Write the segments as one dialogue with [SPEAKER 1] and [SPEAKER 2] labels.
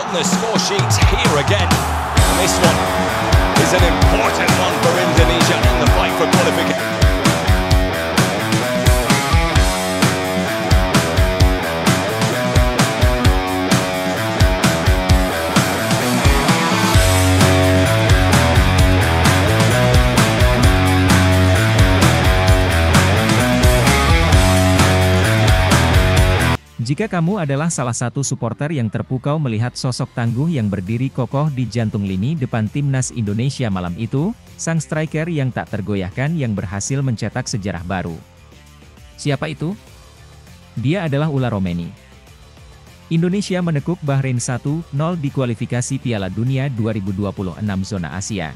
[SPEAKER 1] on the score sheet here again. And this one is an important one for Indonesia in the fight for qualification.
[SPEAKER 2] Jika kamu adalah salah satu supporter yang terpukau melihat sosok tangguh yang berdiri kokoh di jantung lini depan timnas Indonesia malam itu, sang striker yang tak tergoyahkan yang berhasil mencetak sejarah baru. Siapa itu? Dia adalah Ula Romeni. Indonesia menekuk Bahrain 1-0 di kualifikasi Piala Dunia 2026 zona Asia.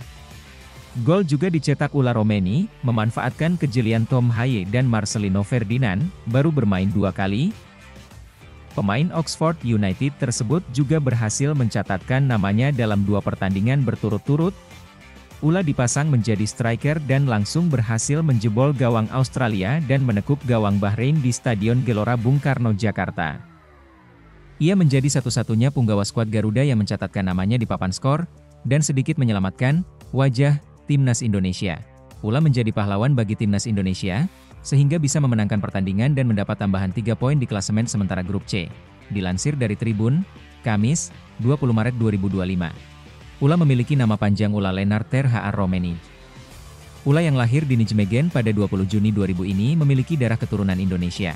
[SPEAKER 2] Gol juga dicetak Ula Romeni, memanfaatkan kejelian Tom Haye dan Marcelino Ferdinand, baru bermain 2 kali. Pemain Oxford United tersebut juga berhasil mencatatkan namanya dalam 2 pertandingan berturut-turut. Ula dipasang menjadi striker dan langsung berhasil menjebol gawang Australia dan menekuk gawang Bahrain di Stadion Gelora Bung Karno, Jakarta. Ia menjadi satu-satunya punggawa skuad Garuda yang mencatatkan namanya di papan skor, dan sedikit menyelamatkan wajah timnas Indonesia. Ula menjadi pahlawan bagi timnas Indonesia, sehingga bisa memenangkan pertandingan dan mendapat tambahan 3 poin di klasemen sementara grup C. Dilansir dari Tribun, Kamis, 20 Maret 2025. Ula memiliki nama panjang Ula Lennart ter Hr Romeni. Ula yang lahir di Nijmegen pada 20 Juni 2000 ini memiliki darah keturunan Indonesia.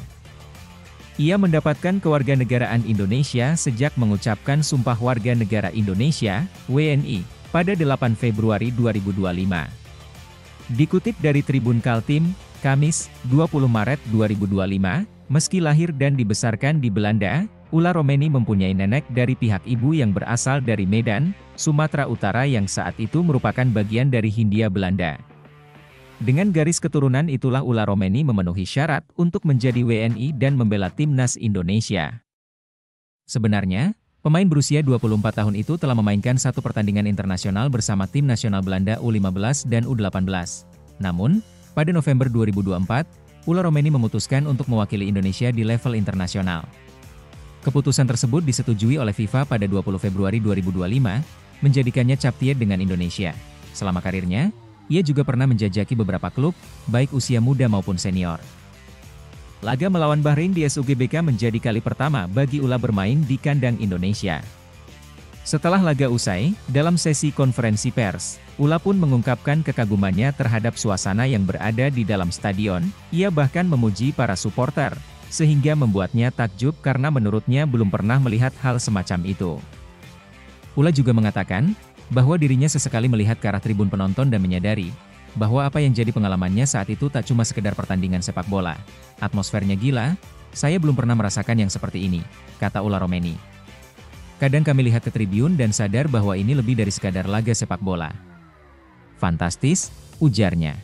[SPEAKER 2] Ia mendapatkan kewarganegaraan Indonesia sejak mengucapkan Sumpah Warga Negara Indonesia, WNI, pada 8 Februari 2025. Dikutip dari Tribun Kaltim, Kamis, 20 Maret 2025, meski lahir dan dibesarkan di Belanda, Ula Romeni mempunyai nenek dari pihak ibu yang berasal dari Medan, Sumatera Utara yang saat itu merupakan bagian dari Hindia Belanda. Dengan garis keturunan itulah Ula Romeni memenuhi syarat untuk menjadi WNI dan membela timnas Indonesia. Sebenarnya, pemain berusia 24 tahun itu telah memainkan 1 pertandingan internasional bersama tim nasional Belanda U15 dan U18. Namun, pada November 2024, Ula Romeni memutuskan untuk mewakili Indonesia di level internasional. Keputusan tersebut disetujui oleh FIFA pada 20 Februari 2025, menjadikannya captier dengan Indonesia. Selama karirnya, ia juga pernah menjajaki beberapa klub, baik usia muda maupun senior. Laga melawan Bahrain di SUGBK menjadi kali pertama bagi Ula bermain di kandang Indonesia. Setelah laga usai, dalam sesi konferensi pers, Ula pun mengungkapkan kekagumannya terhadap suasana yang berada di dalam stadion. Ia bahkan memuji para supporter, sehingga membuatnya takjub karena menurutnya belum pernah melihat hal semacam itu. Ula juga mengatakan, bahwa dirinya sesekali melihat ke arah tribun penonton dan menyadari, bahwa apa yang jadi pengalamannya saat itu tak cuma sekedar pertandingan sepak bola. Atmosfernya gila, saya belum pernah merasakan yang seperti ini, kata Ula Romeni. Kadang kami lihat ke tribun dan sadar bahwa ini lebih dari sekadar laga sepak bola. Fantastis, ujarnya.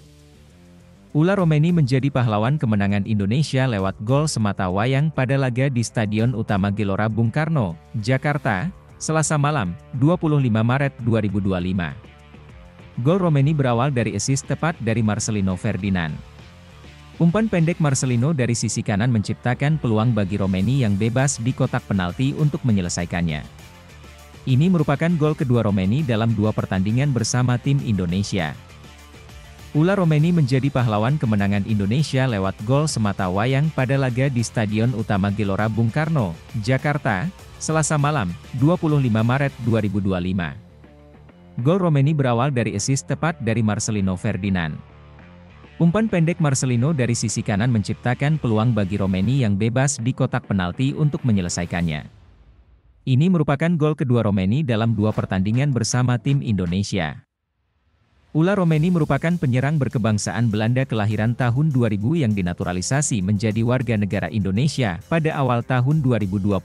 [SPEAKER 2] Ula Romeni menjadi pahlawan kemenangan Indonesia lewat gol semata wayang pada laga di Stadion Utama Gelora Bung Karno, Jakarta, Selasa malam, 25 Maret 2025. Gol Romeni berawal dari assist tepat dari Marcelino Ferdinand. Umpan pendek Marcelino dari sisi kanan menciptakan peluang bagi Romeni yang bebas di kotak penalti untuk menyelesaikannya. Ini merupakan gol kedua Romeni dalam 2 pertandingan bersama tim Indonesia. Ula Romeni menjadi pahlawan kemenangan Indonesia lewat gol semata wayang pada laga di Stadion Utama Gelora Bung Karno, Jakarta, Selasa malam, 25 Maret 2025. Gol Romeni berawal dari assist tepat dari Marcelino Ferdinand. Umpan pendek Marcelino dari sisi kanan menciptakan peluang bagi Romeni yang bebas di kotak penalti untuk menyelesaikannya. Ini merupakan gol kedua Romeni dalam 2 pertandingan bersama tim Indonesia. Ula Romeni merupakan penyerang berkebangsaan Belanda kelahiran tahun 2000 yang dinaturalisasi menjadi warga negara Indonesia pada awal tahun 2025.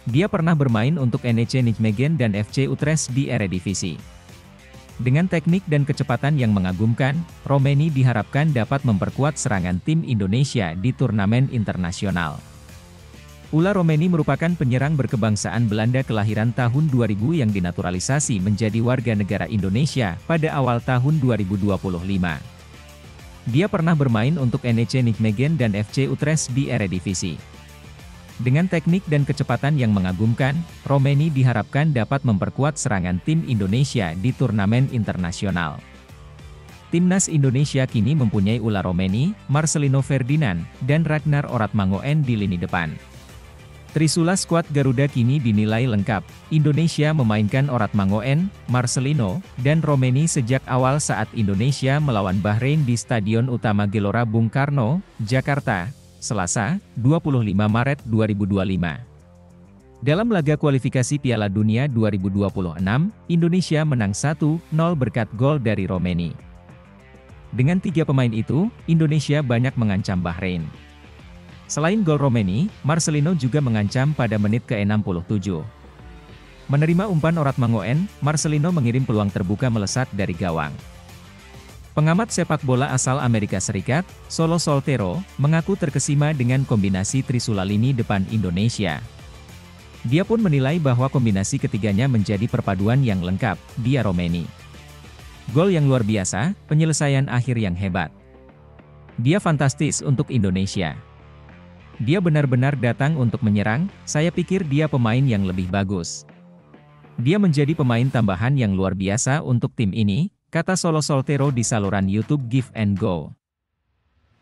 [SPEAKER 2] Dia pernah bermain untuk NEC Nijmegen dan FC Utrecht di Eredivisie. Dengan teknik dan kecepatan yang mengagumkan, Romeni diharapkan dapat memperkuat serangan tim Indonesia di turnamen internasional. Ula Romeni merupakan penyerang berkebangsaan Belanda kelahiran tahun 2000 yang dinaturalisasi menjadi warga negara Indonesia pada awal tahun 2025. Dia pernah bermain untuk NEC Nijmegen dan FC Utrecht di Eredivisie. Dengan teknik dan kecepatan yang mengagumkan, Romeni diharapkan dapat memperkuat serangan tim Indonesia di turnamen internasional. Timnas Indonesia kini mempunyai ular Romeni, Marcelino Ferdinand, dan Ragnar Oratmangoen di lini depan. Trisula skuad Garuda kini dinilai lengkap. Indonesia memainkan Oratmangoen, Marcelino, dan Romeni sejak awal saat Indonesia melawan Bahrain di Stadion Utama Gelora Bung Karno, Jakarta, Selasa, 25 Maret 2025. Dalam laga kualifikasi Piala Dunia 2026, Indonesia menang 1-0 berkat gol dari Romeni. Dengan 3 pemain itu, Indonesia banyak mengancam Bahrain. Selain gol Romeni, Marcelino juga mengancam pada menit ke-67. Menerima umpan Oratmangoen, Marcelino mengirim peluang terbuka melesat dari gawang. Pengamat sepak bola asal Amerika Serikat, Solo Soltero, mengaku terkesima dengan kombinasi Trisula lini depan Indonesia. Dia pun menilai bahwa kombinasi ketiganya menjadi perpaduan yang lengkap, dia Romeni. Gol yang luar biasa, penyelesaian akhir yang hebat. Dia fantastis untuk Indonesia. Dia benar-benar datang untuk menyerang, saya pikir dia pemain yang lebih bagus. Dia menjadi pemain tambahan yang luar biasa untuk tim ini, kata Solo Soltero di saluran YouTube Give and Go.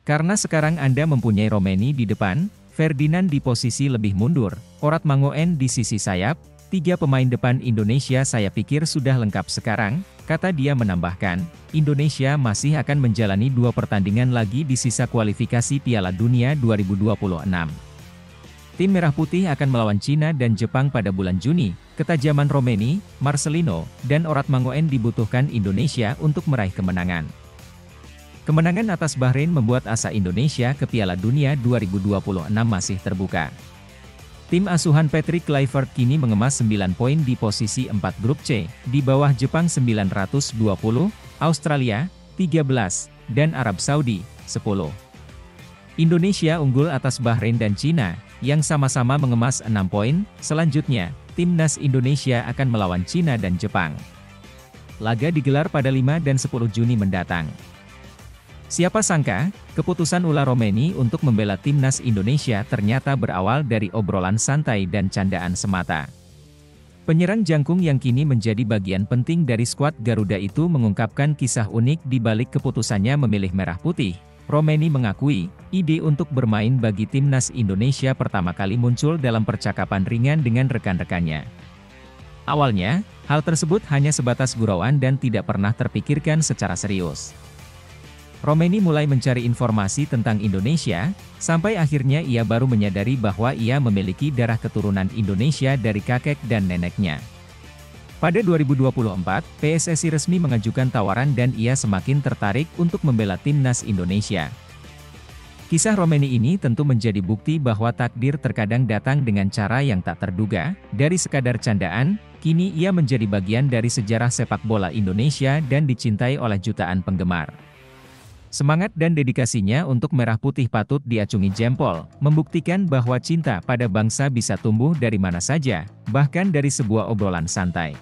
[SPEAKER 2] Karena sekarang Anda mempunyai Romeni di depan, Ferdinand di posisi lebih mundur, Oratmangoen di sisi sayap, 3 pemain depan Indonesia saya pikir sudah lengkap sekarang, kata dia menambahkan, Indonesia masih akan menjalani 2 pertandingan lagi di sisa kualifikasi Piala Dunia 2026. Tim Merah Putih akan melawan Cina dan Jepang pada bulan Juni. Ketajaman Romeni, Marcelino, dan Oratmangoen dibutuhkan Indonesia untuk meraih kemenangan. Kemenangan atas Bahrain membuat asa Indonesia ke Piala Dunia 2026 masih terbuka. Tim asuhan Patrick Kluivert kini mengemas 9 poin di posisi 4 grup C, di bawah Jepang 920, Australia 13, dan Arab Saudi 10. Indonesia unggul atas Bahrain dan Cina, yang sama-sama mengemas 6 poin. Selanjutnya, Timnas Indonesia akan melawan Cina dan Jepang. Laga digelar pada 5 dan 10 Juni mendatang. Siapa sangka, keputusan ular Romeni untuk membela Timnas Indonesia ternyata berawal dari obrolan santai dan candaan semata. Penyerang jangkung yang kini menjadi bagian penting dari skuad Garuda itu mengungkapkan kisah unik di balik keputusannya memilih merah putih. Romeni mengakui, ide untuk bermain bagi Timnas Indonesia pertama kali muncul dalam percakapan ringan dengan rekan-rekannya. Awalnya, hal tersebut hanya sebatas gurauan dan tidak pernah terpikirkan secara serius. Romeni mulai mencari informasi tentang Indonesia, sampai akhirnya ia baru menyadari bahwa ia memiliki darah keturunan Indonesia dari kakek dan neneknya. Pada 2024, PSSI resmi mengajukan tawaran dan ia semakin tertarik untuk membela Timnas Indonesia. Kisah Romeni ini tentu menjadi bukti bahwa takdir terkadang datang dengan cara yang tak terduga. Dari sekadar candaan, kini ia menjadi bagian dari sejarah sepak bola Indonesia dan dicintai oleh jutaan penggemar. Semangat dan dedikasinya untuk merah putih patut diacungi jempol, membuktikan bahwa cinta pada bangsa bisa tumbuh dari mana saja, bahkan dari sebuah obrolan santai.